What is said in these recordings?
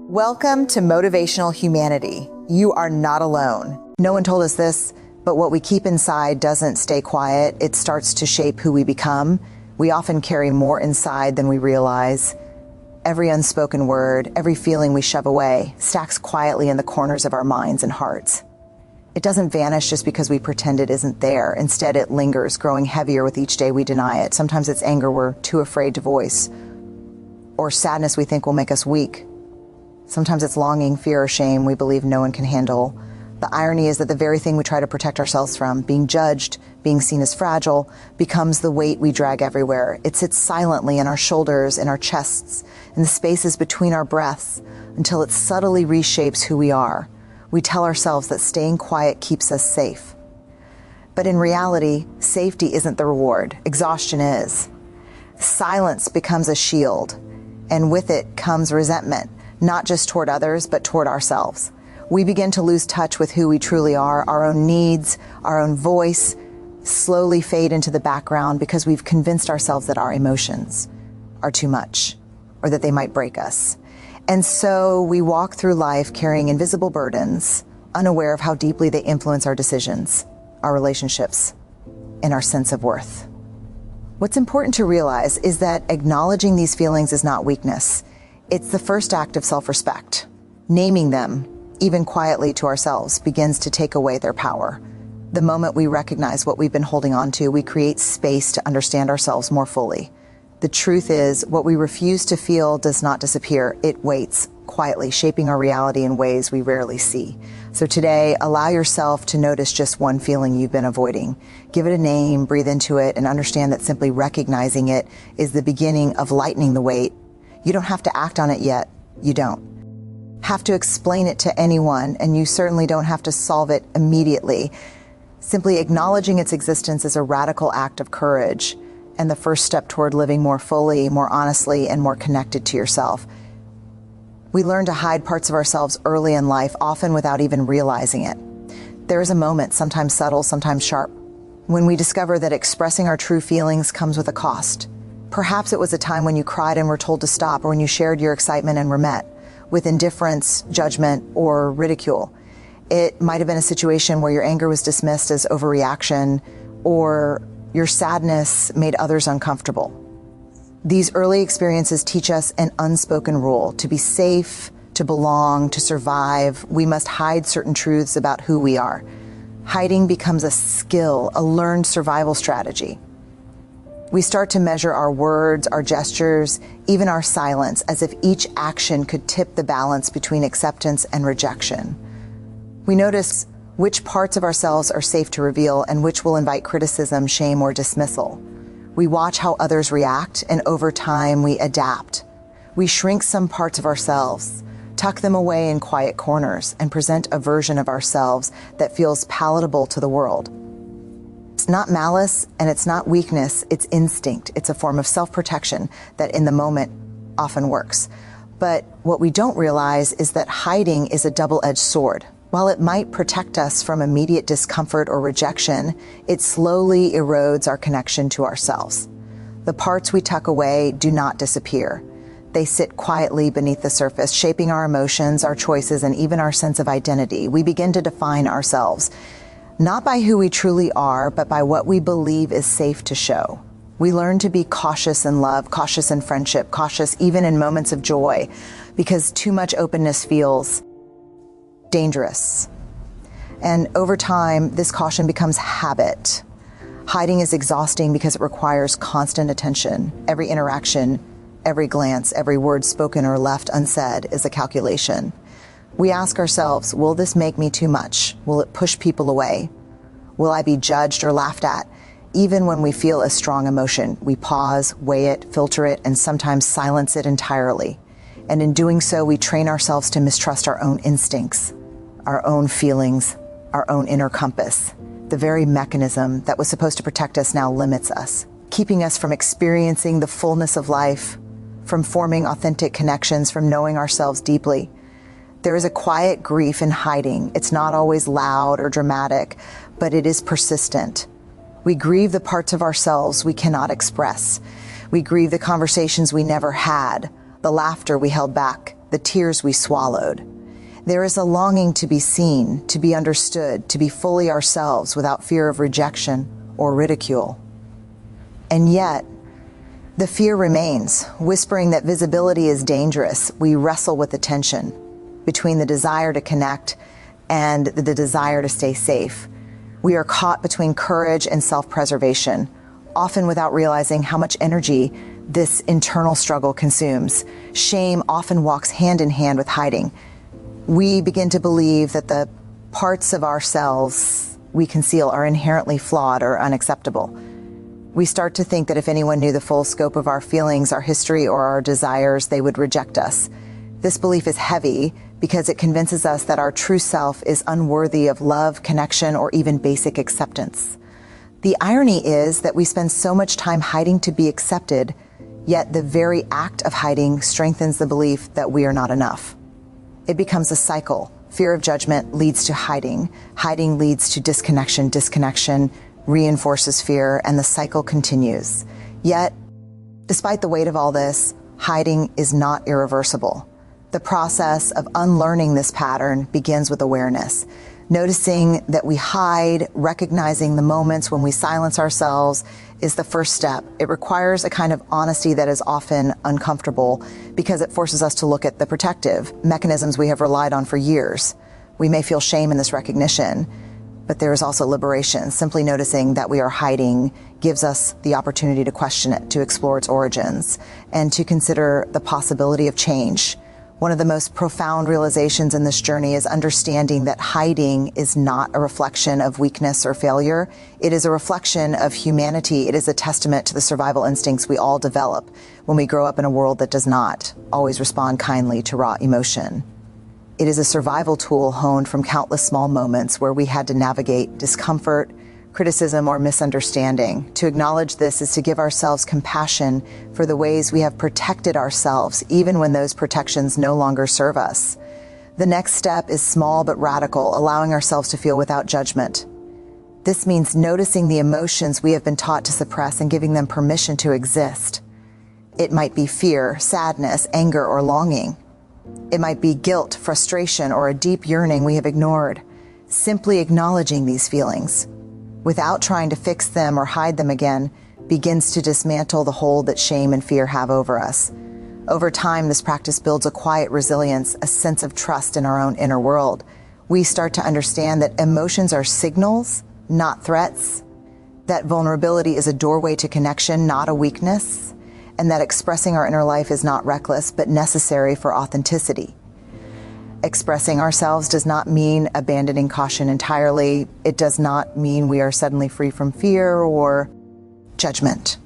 Welcome to Motivational Humanity. You are not alone. No one told us this, but what we keep inside doesn't stay quiet. It starts to shape who we become. We often carry more inside than we realize. Every unspoken word, every feeling we shove away, stacks quietly in the corners of our minds and hearts. It doesn't vanish just because we pretend it isn't there. Instead, it lingers, growing heavier with each day we deny it. Sometimes it's anger we're too afraid to voice, or sadness we think will make us weak. Sometimes it's longing, fear, or shame we believe no one can handle. The irony is that the very thing we try to protect ourselves from, being judged, being seen as fragile, becomes the weight we drag everywhere. It sits silently in our shoulders, in our chests, in the spaces between our breaths, until it subtly reshapes who we are. We tell ourselves that staying quiet keeps us safe. But in reality, safety isn't the reward. Exhaustion is. Silence becomes a shield, and with it comes resentment, not just toward others, but toward ourselves. We begin to lose touch with who we truly are. Our own needs, our own voice slowly fade into the background because we've convinced ourselves that our emotions are too much, or that they might break us. And so we walk through life carrying invisible burdens, unaware of how deeply they influence our decisions, our relationships, and our sense of worth. What's important to realize is that acknowledging these feelings is not weakness. It's the first act of self-respect. Naming them, even quietly to ourselves, begins to take away their power. The moment we recognize what we've been holding on to, we create space to understand ourselves more fully. The truth is, what we refuse to feel does not disappear. It waits quietly, shaping our reality in ways we rarely see. So today, allow yourself to notice just one feeling you've been avoiding. Give it a name, breathe into it, and understand that simply recognizing it is the beginning of lightening the weight. You don't have to act on it yet. You don't have to explain it to anyone, and you certainly don't have to solve it immediately. Simply acknowledging its existence is a radical act of courage and the first step toward living more fully, more honestly, and more connected to yourself. We learn to hide parts of ourselves early in life, often without even realizing it. There is a moment, sometimes subtle, sometimes sharp, when we discover that expressing our true feelings comes with a cost. Perhaps it was a time when you cried and were told to stop, or when you shared your excitement and were met with indifference, judgment, or ridicule. It might have been a situation where your anger was dismissed as overreaction, or your sadness made others uncomfortable. These early experiences teach us an unspoken rule. To be safe, to belong, to survive, we must hide certain truths about who we are. Hiding becomes a skill, a learned survival strategy. We start to measure our words, our gestures, even our silence, as if each action could tip the balance between acceptance and rejection. We notice which parts of ourselves are safe to reveal and which will invite criticism, shame, or dismissal. We watch how others react, and over time we adapt. We shrink some parts of ourselves, tuck them away in quiet corners, and present a version of ourselves that feels palatable to the world. It's not malice and it's not weakness, it's instinct. It's a form of self-protection that in the moment often works. But what we don't realize is that hiding is a double-edged sword. While it might protect us from immediate discomfort or rejection, it slowly erodes our connection to ourselves. The parts we tuck away do not disappear. They sit quietly beneath the surface, shaping our emotions, our choices, and even our sense of identity. We begin to define ourselves, not by who we truly are, but by what we believe is safe to show. We learn to be cautious in love, cautious in friendship, cautious even in moments of joy, because too much openness feels dangerous. And over time, this caution becomes habit. Hiding is exhausting because it requires constant attention. Every interaction, every glance, every word spoken or left unsaid is a calculation. We ask ourselves, will this make me too much? Will it push people away? Will I be judged or laughed at? Even when we feel a strong emotion, we pause, weigh it, filter it, and sometimes silence it entirely. And in doing so, we train ourselves to mistrust our own instincts, our own feelings, our own inner compass. The very mechanism that was supposed to protect us now limits us, keeping us from experiencing the fullness of life, from forming authentic connections, from knowing ourselves deeply. There is a quiet grief in hiding. It's not always loud or dramatic, but it is persistent. We grieve the parts of ourselves we cannot express. We grieve the conversations we never had, the laughter we held back, the tears we swallowed. There is a longing to be seen, to be understood, to be fully ourselves without fear of rejection or ridicule. And yet, the fear remains, whispering that visibility is dangerous. We wrestle with the tension between the desire to connect and the desire to stay safe. We are caught between courage and self-preservation, often without realizing how much energy this internal struggle consumes. Shame often walks hand in hand with hiding. We begin to believe that the parts of ourselves we conceal are inherently flawed or unacceptable. We start to think that if anyone knew the full scope of our feelings, our history, or our desires, they would reject us. This belief is heavy because it convinces us that our true self is unworthy of love, connection, or even basic acceptance. The irony is that we spend so much time hiding to be accepted, yet the very act of hiding strengthens the belief that we are not enough. It becomes a cycle. Fear of judgment leads to hiding. Hiding leads to disconnection. Disconnection reinforces fear, and the cycle continues. Yet, despite the weight of all this, hiding is not irreversible. The process of unlearning this pattern begins with awareness. Noticing that we hide, recognizing the moments when we silence ourselves is the first step. It requires a kind of honesty that is often uncomfortable because it forces us to look at the protective mechanisms we have relied on for years. We may feel shame in this recognition, but there is also liberation. Simply noticing that we are hiding gives us the opportunity to question it, to explore its origins, and to consider the possibility of change. One of the most profound realizations in this journey is understanding that hiding is not a reflection of weakness or failure. It is a reflection of humanity. It is a testament to the survival instincts we all develop when we grow up in a world that does not always respond kindly to raw emotion. It is a survival tool honed from countless small moments where we had to navigate discomfort, criticism, or misunderstanding. To acknowledge this is to give ourselves compassion for the ways we have protected ourselves, even when those protections no longer serve us. The next step is small but radical, allowing ourselves to feel without judgment. This means noticing the emotions we have been taught to suppress and giving them permission to exist. It might be fear, sadness, anger, or longing. It might be guilt, frustration, or a deep yearning we have ignored. Simply acknowledging these feelings, without trying to fix them or hide them again, begins to dismantle the hold that shame and fear have over us. Over time, this practice builds a quiet resilience, a sense of trust in our own inner world. We start to understand that emotions are signals, not threats, that vulnerability is a doorway to connection, not a weakness, and that expressing our inner life is not reckless, but necessary for authenticity. Expressing ourselves does not mean abandoning caution entirely. It does not mean we are suddenly free from fear or judgment.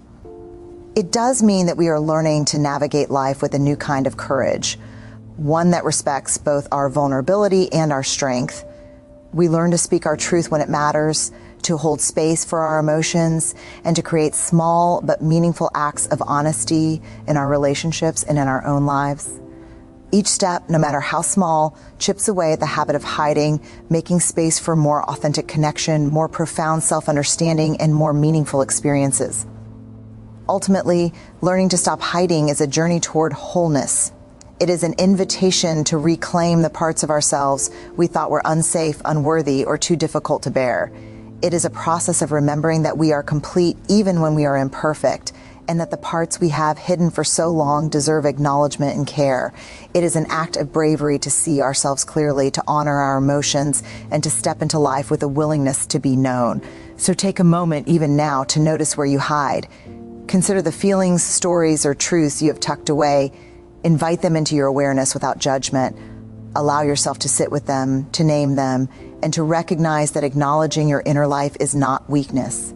It does mean that we are learning to navigate life with a new kind of courage, one that respects both our vulnerability and our strength. We learn to speak our truth when it matters, to hold space for our emotions, and to create small but meaningful acts of honesty in our relationships and in our own lives. Each step, no matter how small, chips away at the habit of hiding, making space for more authentic connection, more profound self-understanding, and more meaningful experiences. Ultimately, learning to stop hiding is a journey toward wholeness. It is an invitation to reclaim the parts of ourselves we thought were unsafe, unworthy, or too difficult to bear. It is a process of remembering that we are complete even when we are imperfect, and that the parts we have hidden for so long deserve acknowledgement and care. It is an act of bravery to see ourselves clearly, to honor our emotions, and to step into life with a willingness to be known. So take a moment even now to notice where you hide. Consider the feelings, stories, or truths you have tucked away. Invite them into your awareness without judgment. Allow yourself to sit with them, to name them, and to recognize that acknowledging your inner life is not weakness.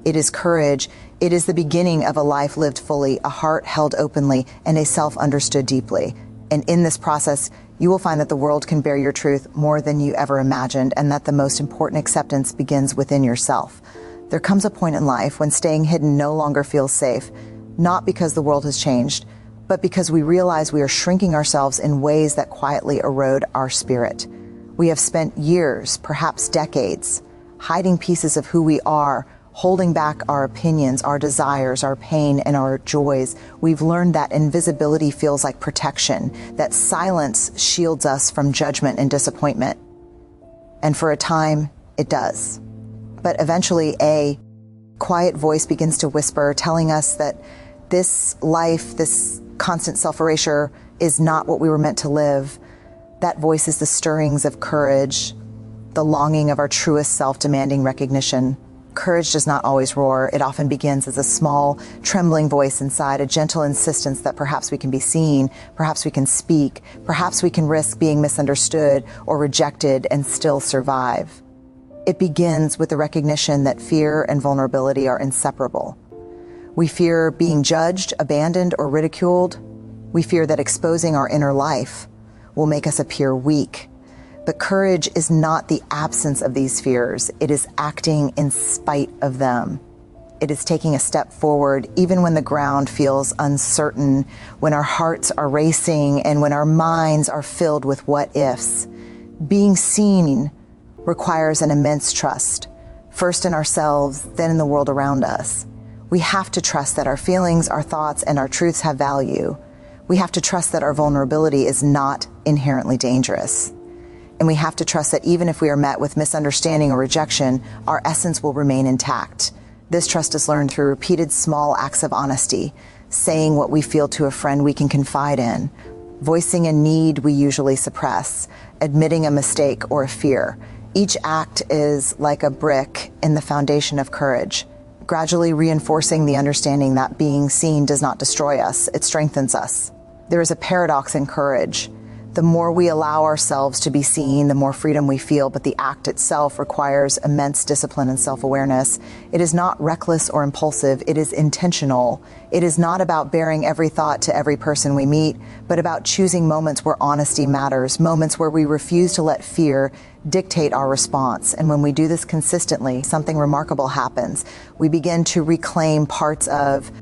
It is courage. It is the beginning of a life lived fully, a heart held openly, and a self understood deeply. And in this process, you will find that the world can bear your truth more than you ever imagined, and that the most important acceptance begins within yourself. There comes a point in life when staying hidden no longer feels safe, not because the world has changed, but because we realize we are shrinking ourselves in ways that quietly erode our spirit. We have spent years, perhaps decades, hiding pieces of who we are, holding back our opinions, our desires, our pain, and our joys. We've learned that invisibility feels like protection, that silence shields us from judgment and disappointment. And for a time, it does. But eventually, a quiet voice begins to whisper, telling us that this life, this constant self-erasure, is not what we were meant to live. That voice is the stirrings of courage, the longing of our truest self demanding recognition. Courage does not always roar. It often begins as a small, trembling voice inside, a gentle insistence that perhaps we can be seen, perhaps we can speak, perhaps we can risk being misunderstood or rejected and still survive. It begins with the recognition that fear and vulnerability are inseparable. We fear being judged, abandoned, or ridiculed. We fear that exposing our inner life will make us appear weak. But courage is not the absence of these fears. It is acting in spite of them. It is taking a step forward even when the ground feels uncertain, when our hearts are racing, and when our minds are filled with what ifs. Being seen requires an immense trust, first in ourselves, then in the world around us. We have to trust that our feelings, our thoughts, and our truths have value. We have to trust that our vulnerability is not inherently dangerous. And we have to trust that even if we are met with misunderstanding or rejection, our essence will remain intact. This trust is learned through repeated small acts of honesty, saying what we feel to a friend we can confide in, voicing a need we usually suppress, admitting a mistake or a fear. Each act is like a brick in the foundation of courage, gradually reinforcing the understanding that being seen does not destroy us, it strengthens us. There is a paradox in courage. The more we allow ourselves to be seen, the more freedom we feel, but the act itself requires immense discipline and self-awareness. It is not reckless or impulsive, it is intentional. It is not about bearing every thought to every person we meet, but about choosing moments where honesty matters, moments where we refuse to let fear dictate our response. And when we do this consistently, something remarkable happens. We begin to reclaim parts of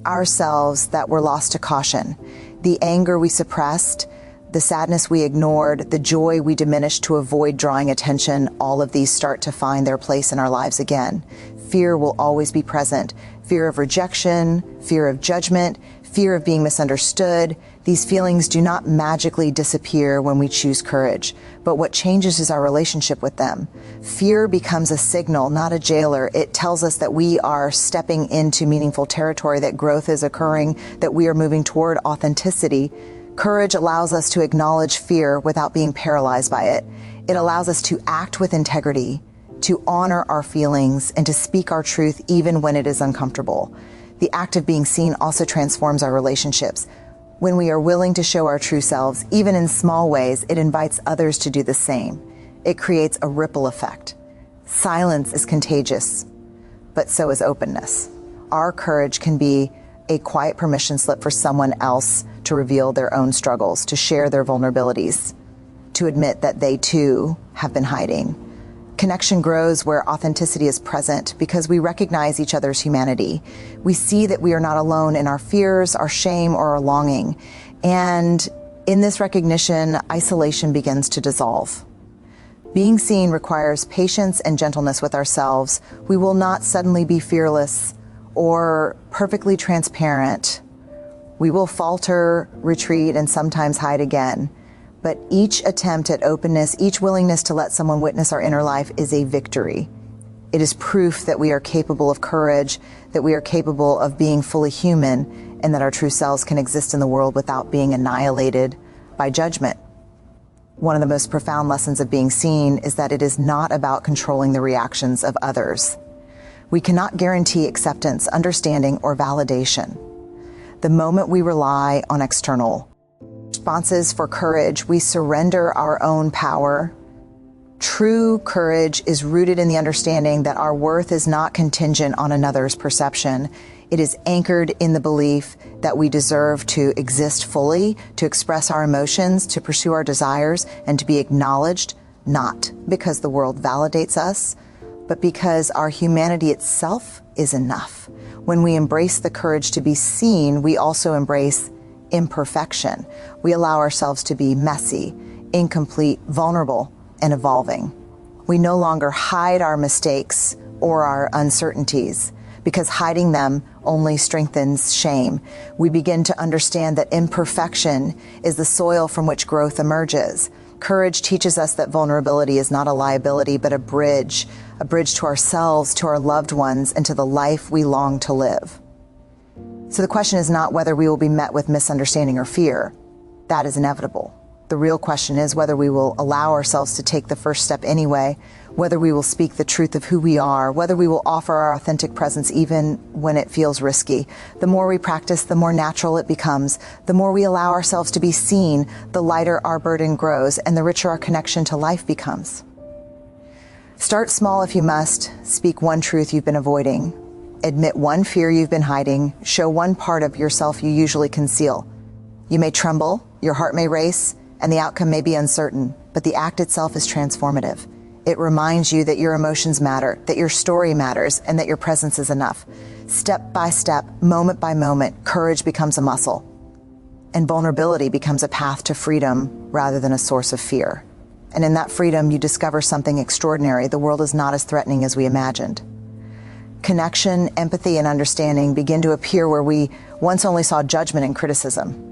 ourselves that were lost to caution. The anger we suppressed, the sadness we ignored, the joy we diminished to avoid drawing attention, all of these start to find their place in our lives again. Fear will always be present. Fear of rejection, fear of judgment, fear of being misunderstood. These feelings do not magically disappear when we choose courage, but what changes is our relationship with them. Fear becomes a signal, not a jailer. It tells us that we are stepping into meaningful territory, that growth is occurring, that we are moving toward authenticity. Courage allows us to acknowledge fear without being paralyzed by it. It allows us to act with integrity, to honor our feelings, and to speak our truth even when it is uncomfortable. The act of being seen also transforms our relationships. When we are willing to show our true selves, even in small ways, it invites others to do the same. It creates a ripple effect. Silence is contagious, but so is openness. Our courage can be a quiet permission slip for someone else to reveal their own struggles, to share their vulnerabilities, to admit that they too have been hiding. Connection grows where authenticity is present because we recognize each other's humanity. We see that we are not alone in our fears, our shame, or our longing. And in this recognition, isolation begins to dissolve. Being seen requires patience and gentleness with ourselves. We will not suddenly be fearless or perfectly transparent. We will falter, retreat, and sometimes hide again. But each attempt at openness, each willingness to let someone witness our inner life is a victory. It is proof that we are capable of courage, that we are capable of being fully human, and that our true selves can exist in the world without being annihilated by judgment. One of the most profound lessons of being seen is that it is not about controlling the reactions of others. We cannot guarantee acceptance, understanding, or validation. The moment we rely on external responses for courage, we surrender our own power. True courage is rooted in the understanding that our worth is not contingent on another's perception. It is anchored in the belief that we deserve to exist fully, to express our emotions, to pursue our desires, and to be acknowledged, not because the world validates us, but because our humanity itself is enough. When we embrace the courage to be seen, we also embrace imperfection. We allow ourselves to be messy, incomplete, vulnerable, and evolving. We no longer hide our mistakes. or our uncertainties, because hiding them only strengthens shame. We begin to understand that imperfection is the soil from which growth emerges. Courage teaches us that vulnerability is not a liability, but a bridge to ourselves, to our loved ones, and to the life we long to live. So the question is not whether we will be met with misunderstanding or fear. That is inevitable. The real question is whether we will allow ourselves to take the first step anyway, whether we will speak the truth of who we are, whether we will offer our authentic presence even when it feels risky. The more we practice, the more natural it becomes. The more we allow ourselves to be seen, the lighter our burden grows and the richer our connection to life becomes. Start small if you must. Speak one truth you've been avoiding. Admit one fear you've been hiding. Show one part of yourself you usually conceal. You may tremble, your heart may race, and the outcome may be uncertain, but the act itself is transformative. It reminds you that your emotions matter, that your story matters, and that your presence is enough. Step by step, moment by moment, courage becomes a muscle, and vulnerability becomes a path to freedom rather than a source of fear. And in that freedom, you discover something extraordinary. The world is not as threatening as we imagined. Connection, empathy, and understanding begin to appear where we once only saw judgment and criticism.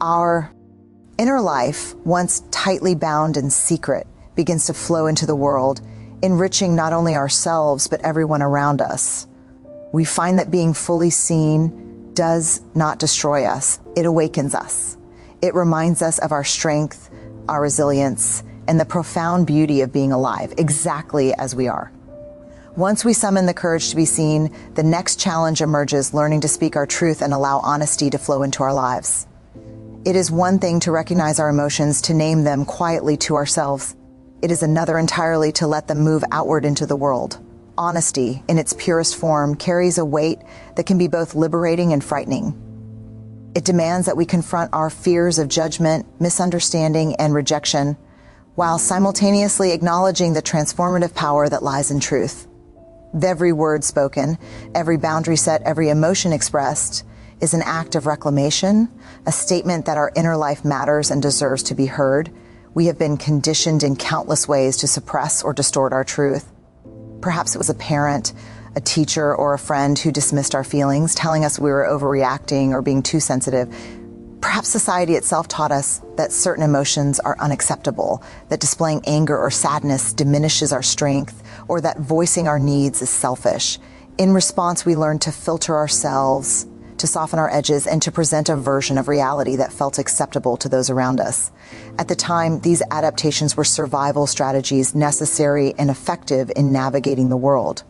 Our inner life, once tightly bound and secret, begins to flow into the world, enriching not only ourselves, but everyone around us. We find that being fully seen does not destroy us. It awakens us. It reminds us of our strength, our resilience, and the profound beauty of being alive, exactly as we are. Once we summon the courage to be seen, the next challenge emerges, learning to speak our truth and allow honesty to flow into our lives. It is one thing to recognize our emotions, to name them quietly to ourselves. It is another entirely to let them move outward into the world. Honesty, in its purest form, carries a weight that can be both liberating and frightening. It demands that we confront our fears of judgment, misunderstanding, and rejection, while simultaneously acknowledging the transformative power that lies in truth. Every word spoken, every boundary set, every emotion expressed is an act of reclamation, a statement that our inner life matters and deserves to be heard. We have been conditioned in countless ways to suppress or distort our truth. Perhaps it was a parent, a teacher, or a friend who dismissed our feelings, telling us we were overreacting or being too sensitive. Perhaps society itself taught us that certain emotions are unacceptable, that displaying anger or sadness diminishes our strength, or that voicing our needs is selfish. In response, we learned to filter ourselves, to soften our edges, and to present a version of reality that felt acceptable to those around us. At the time, these adaptations were survival strategies necessary and effective in navigating the world.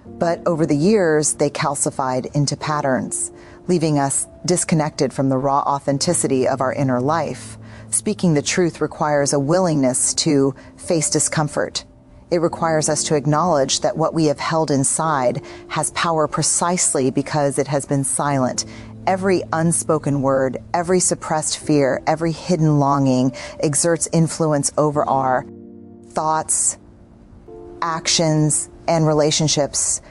But over the years, they calcified into patterns, leaving us disconnected from the raw authenticity of our inner life. Speaking the truth requires a willingness to face discomfort. It requires us to acknowledge that what we have held inside has power precisely because it has been silent. Every unspoken word, every suppressed fear, every hidden longing exerts influence over our thoughts, actions, and relationships.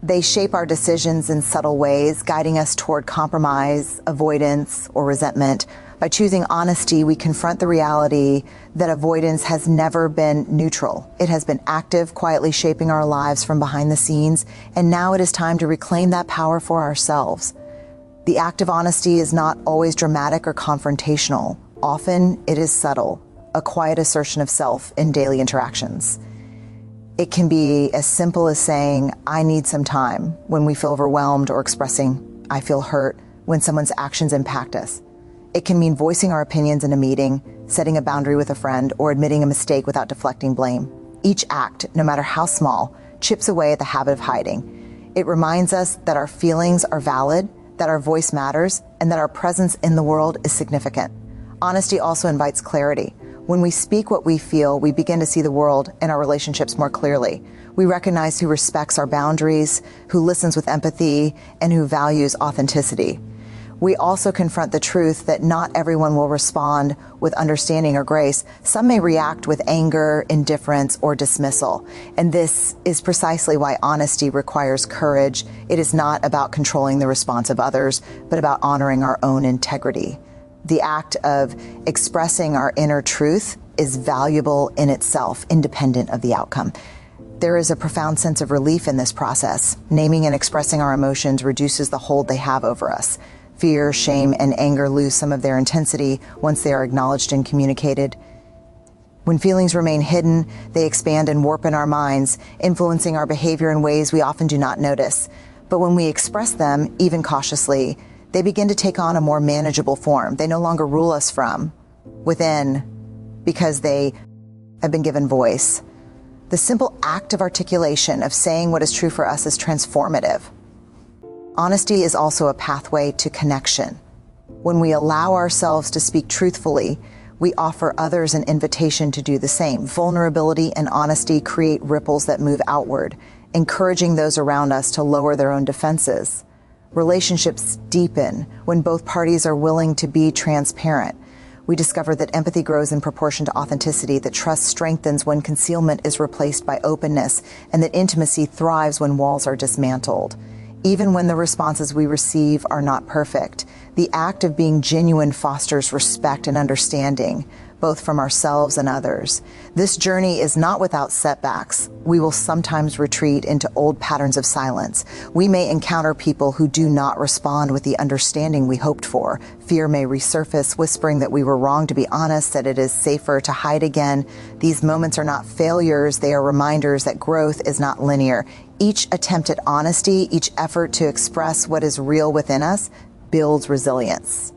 They shape our decisions in subtle ways, guiding us toward compromise, avoidance, or resentment. By choosing honesty, we confront the reality that avoidance has never been neutral. It has been active, quietly shaping our lives from behind the scenes, and now it is time to reclaim that power for ourselves. The act of honesty is not always dramatic or confrontational. Often it is subtle, a quiet assertion of self in daily interactions. It can be as simple as saying, "I need some time," when we feel overwhelmed, or expressing, "I feel hurt," when someone's actions impact us. It can mean voicing our opinions in a meeting, setting a boundary with a friend, or admitting a mistake without deflecting blame. Each act, no matter how small, chips away at the habit of hiding. It reminds us that our feelings are valid, that our voice matters, and that our presence in the world is significant. Honesty also invites clarity. When we speak what we feel, we begin to see the world and our relationships more clearly. We recognize who respects our boundaries, who listens with empathy, and who values authenticity. We also confront the truth that not everyone will respond with understanding or grace. Some may react with anger, indifference, or dismissal. And this is precisely why honesty requires courage. It is not about controlling the response of others, but about honoring our own integrity. The act of expressing our inner truth is valuable in itself, independent of the outcome. There is a profound sense of relief in this process. Naming and expressing our emotions reduces the hold they have over us. Fear, shame, and anger lose some of their intensity once they are acknowledged and communicated. When feelings remain hidden, they expand and warp in our minds, influencing our behavior in ways we often do not notice. But when we express them, even cautiously, they begin to take on a more manageable form. They no longer rule us from within because they have been given voice. The simple act of articulation, of saying what is true for us, is transformative. Honesty is also a pathway to connection. When we allow ourselves to speak truthfully, we offer others an invitation to do the same. Vulnerability and honesty create ripples that move outward, encouraging those around us to lower their own defenses. Relationships deepen when both parties are willing to be transparent. We discover that empathy grows in proportion to authenticity, that trust strengthens when concealment is replaced by openness, and that intimacy thrives when walls are dismantled. Even when the responses we receive are not perfect, the act of being genuine fosters respect and understanding, both from ourselves and others. This journey is not without setbacks. We will sometimes retreat into old patterns of silence. We may encounter people who do not respond with the understanding we hoped for. Fear may resurface, whispering that we were wrong to be honest, that it is safer to hide again. These moments are not failures. They are reminders that growth is not linear. Each attempt at honesty, each effort to express what is real within us, builds resilience.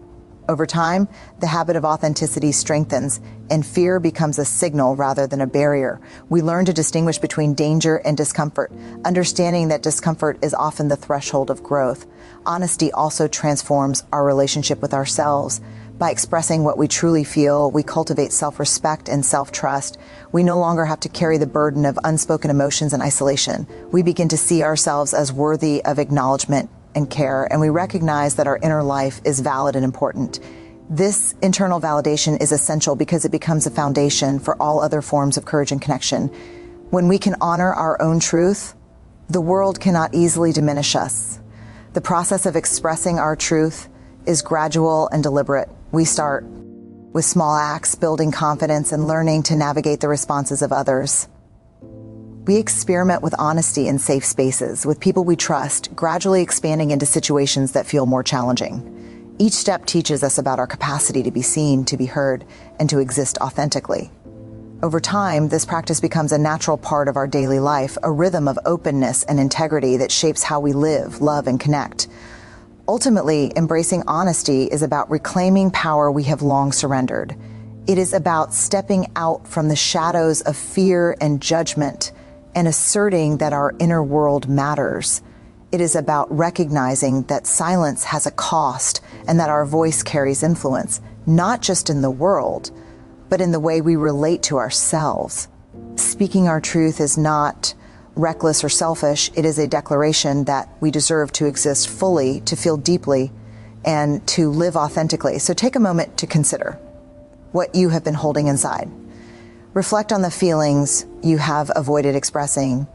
Over time, the habit of authenticity strengthens, and fear becomes a signal rather than a barrier. We learn to distinguish between danger and discomfort, understanding that discomfort is often the threshold of growth. Honesty also transforms our relationship with ourselves. By expressing what we truly feel, we cultivate self-respect and self-trust. We no longer have to carry the burden of unspoken emotions and isolation. We begin to see ourselves as worthy of acknowledgement and care, and we recognize that our inner life is valid and important. This internal validation is essential because it becomes a foundation for all other forms of courage and connection. When we can honor our own truth, the world cannot easily diminish us. The process of expressing our truth is gradual and deliberate. We start with small acts, building confidence and learning to navigate the responses of others. We experiment with honesty in safe spaces, with people we trust, gradually expanding into situations that feel more challenging. Each step teaches us about our capacity to be seen, to be heard, and to exist authentically. Over time, this practice becomes a natural part of our daily life, a rhythm of openness and integrity that shapes how we live, love, and connect. Ultimately, embracing honesty is about reclaiming power we have long surrendered. It is about stepping out from the shadows of fear and judgment and asserting that our inner world matters. It is about recognizing that silence has a cost and that our voice carries influence, not just in the world, but in the way we relate to ourselves. Speaking our truth is not reckless or selfish. It is a declaration that we deserve to exist fully, to feel deeply, and to live authentically. So take a moment to consider what you have been holding inside. Reflect on the feelings you have avoided expressing,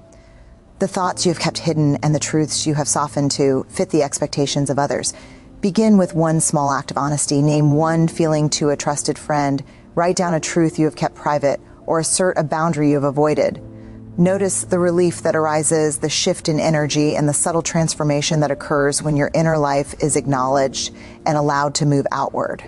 the thoughts you have kept hidden, and the truths you have softened to fit the expectations of others. Begin with one small act of honesty. Name one feeling to a trusted friend. Write down a truth you have kept private, or assert a boundary you have avoided. Notice the relief that arises, the shift in energy, and the subtle transformation that occurs when your inner life is acknowledged and allowed to move outward.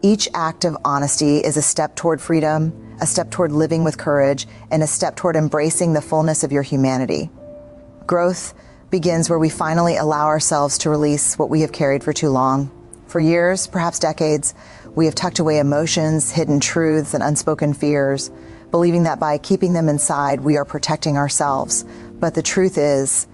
Each act of honesty is a step toward freedom, a step toward living with courage, and a step toward embracing the fullness of your humanity. Growth begins where we finally allow ourselves to release what we have carried for too long. For years, perhaps decades, we have tucked away emotions, hidden truths, and unspoken fears, believing that by keeping them inside, we are protecting ourselves. But the truth is,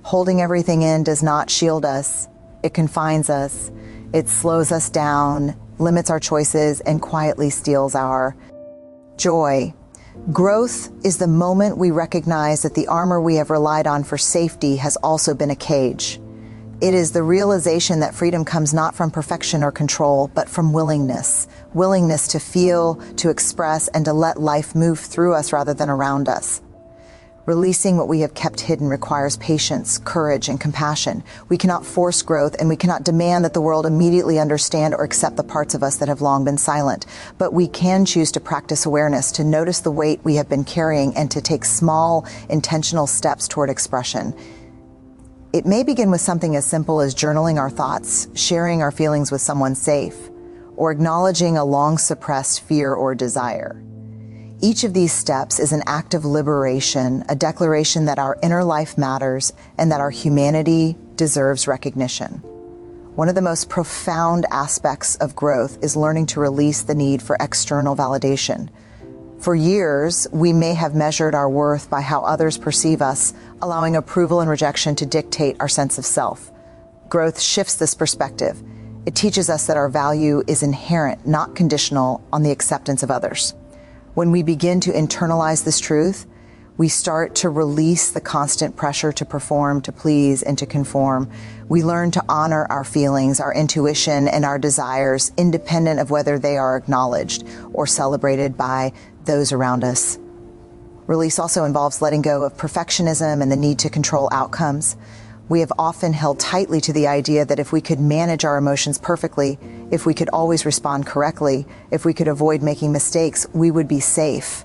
holding everything in does not shield us. It confines us. It slows us down, limits our choices, and quietly steals our joy. Growth is the moment we recognize that the armor we have relied on for safety has also been a cage. It is the realization that freedom comes not from perfection or control, but from willingness. Willingness to feel, to express, and to let life move through us rather than around us. Releasing what we have kept hidden requires patience, courage, and compassion. We cannot force growth, and we cannot demand that the world immediately understand or accept the parts of us that have long been silent. But we can choose to practice awareness, to notice the weight we have been carrying, and to take small, intentional steps toward expression. It may begin with something as simple as journaling our thoughts, sharing our feelings with someone safe, or acknowledging a long-suppressed fear or desire. Each of these steps is an act of liberation, a declaration that our inner life matters and that our humanity deserves recognition. One of the most profound aspects of growth is learning to release the need for external validation. For years, we may have measured our worth by how others perceive us, allowing approval and rejection to dictate our sense of self. Growth shifts this perspective. It teaches us that our value is inherent, not conditional on the acceptance of others. When we begin to internalize this truth, we start to release the constant pressure to perform, to please, and to conform. We learn to honor our feelings, our intuition, and our desires, independent of whether they are acknowledged or celebrated by those around us. Release also involves letting go of perfectionism and the need to control outcomes. We have often held tightly to the idea that if we could manage our emotions perfectly, if we could always respond correctly, if we could avoid making mistakes, we would be safe.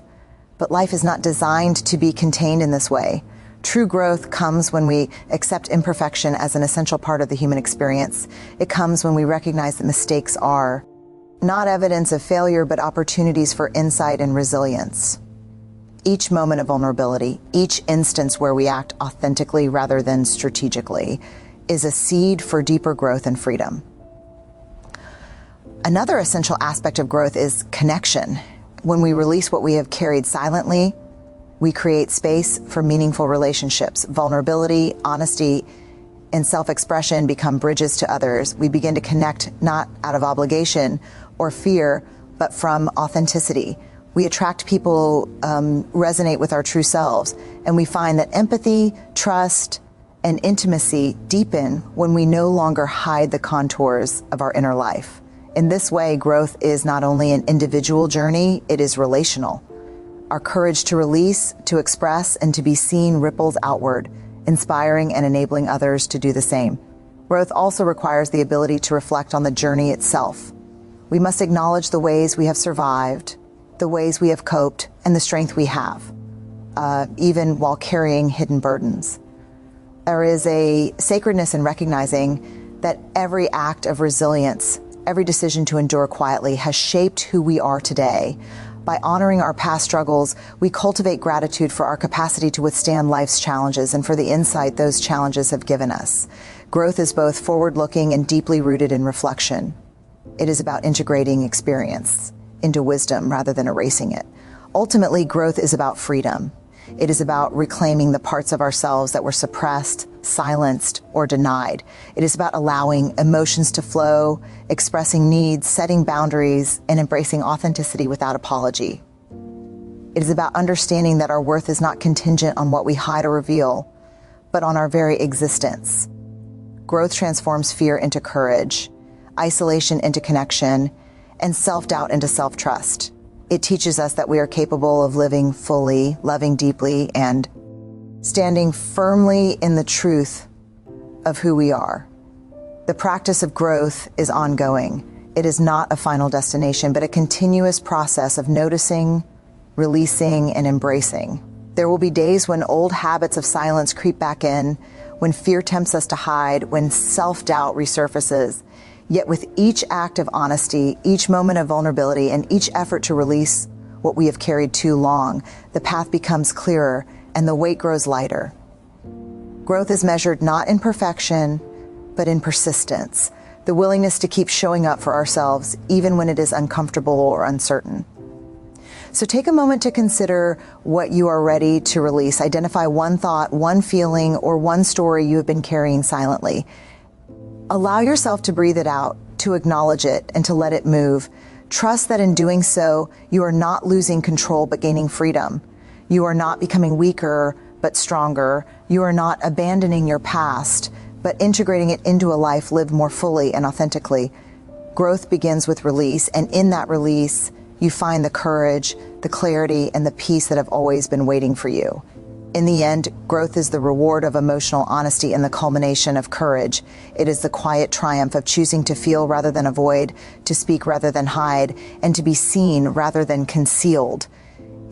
But life is not designed to be contained in this way. True growth comes when we accept imperfection as an essential part of the human experience. It comes when we recognize that mistakes are not evidence of failure, but opportunities for insight and resilience. Each moment of vulnerability, each instance where we act authentically rather than strategically, is a seed for deeper growth and freedom. Another essential aspect of growth is connection. When we release what we have carried silently, we create space for meaningful relationships. Vulnerability, honesty, and self-expression become bridges to others. We begin to connect not out of obligation or fear, but from authenticity. We attract people who resonate with our true selves, and we find that empathy, trust, and intimacy deepen when we no longer hide the contours of our inner life. In this way, growth is not only an individual journey, it is relational. Our courage to release, to express, and to be seen ripples outward, inspiring and enabling others to do the same. Growth also requires the ability to reflect on the journey itself. We must acknowledge the ways we have survived, the ways we have coped, and the strength we have, even while carrying hidden burdens. There is a sacredness in recognizing that every act of resilience, every decision to endure quietly has shaped who we are today. By honoring our past struggles, we cultivate gratitude for our capacity to withstand life's challenges and for the insight those challenges have given us. Growth is both forward-looking and deeply rooted in reflection. It is about integrating experience into wisdom rather than erasing it. Ultimately, growth is about freedom. It is about reclaiming the parts of ourselves that were suppressed, silenced, or denied. It is about allowing emotions to flow, expressing needs, setting boundaries, and embracing authenticity without apology. It is about understanding that our worth is not contingent on what we hide or reveal, but on our very existence. Growth transforms fear into courage, isolation into connection, and self-doubt into self-trust. It teaches us that we are capable of living fully, loving deeply, and standing firmly in the truth of who we are. The practice of growth is ongoing. It is not a final destination, but a continuous process of noticing, releasing, and embracing. There will be days when old habits of silence creep back in, when fear tempts us to hide, when self-doubt resurfaces. Yet with each act of honesty, each moment of vulnerability, and each effort to release what we have carried too long, the path becomes clearer and the weight grows lighter. Growth is measured not in perfection, but in persistence, the willingness to keep showing up for ourselves even when it is uncomfortable or uncertain. So take a moment to consider what you are ready to release. Identify one thought, one feeling, or one story you have been carrying silently. Allow yourself to breathe it out, to acknowledge it, and to let it move. Trust that in doing so, you are not losing control but gaining freedom. You are not becoming weaker but stronger. You are not abandoning your past, but integrating it into a life lived more fully and authentically. Growth begins with release, and in that release, you find the courage, the clarity, and the peace that have always been waiting for you. In the end, growth is the reward of emotional honesty and the culmination of courage. It is the quiet triumph of choosing to feel rather than avoid, to speak rather than hide, and to be seen rather than concealed.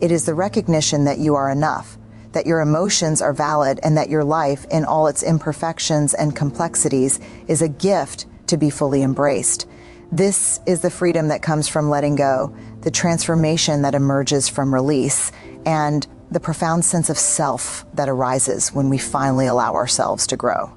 It is the recognition that you are enough, that your emotions are valid, and that your life, in all its imperfections and complexities, is a gift to be fully embraced. This is the freedom that comes from letting go, the transformation that emerges from release, and the profound sense of self that arises when we finally allow ourselves to grow.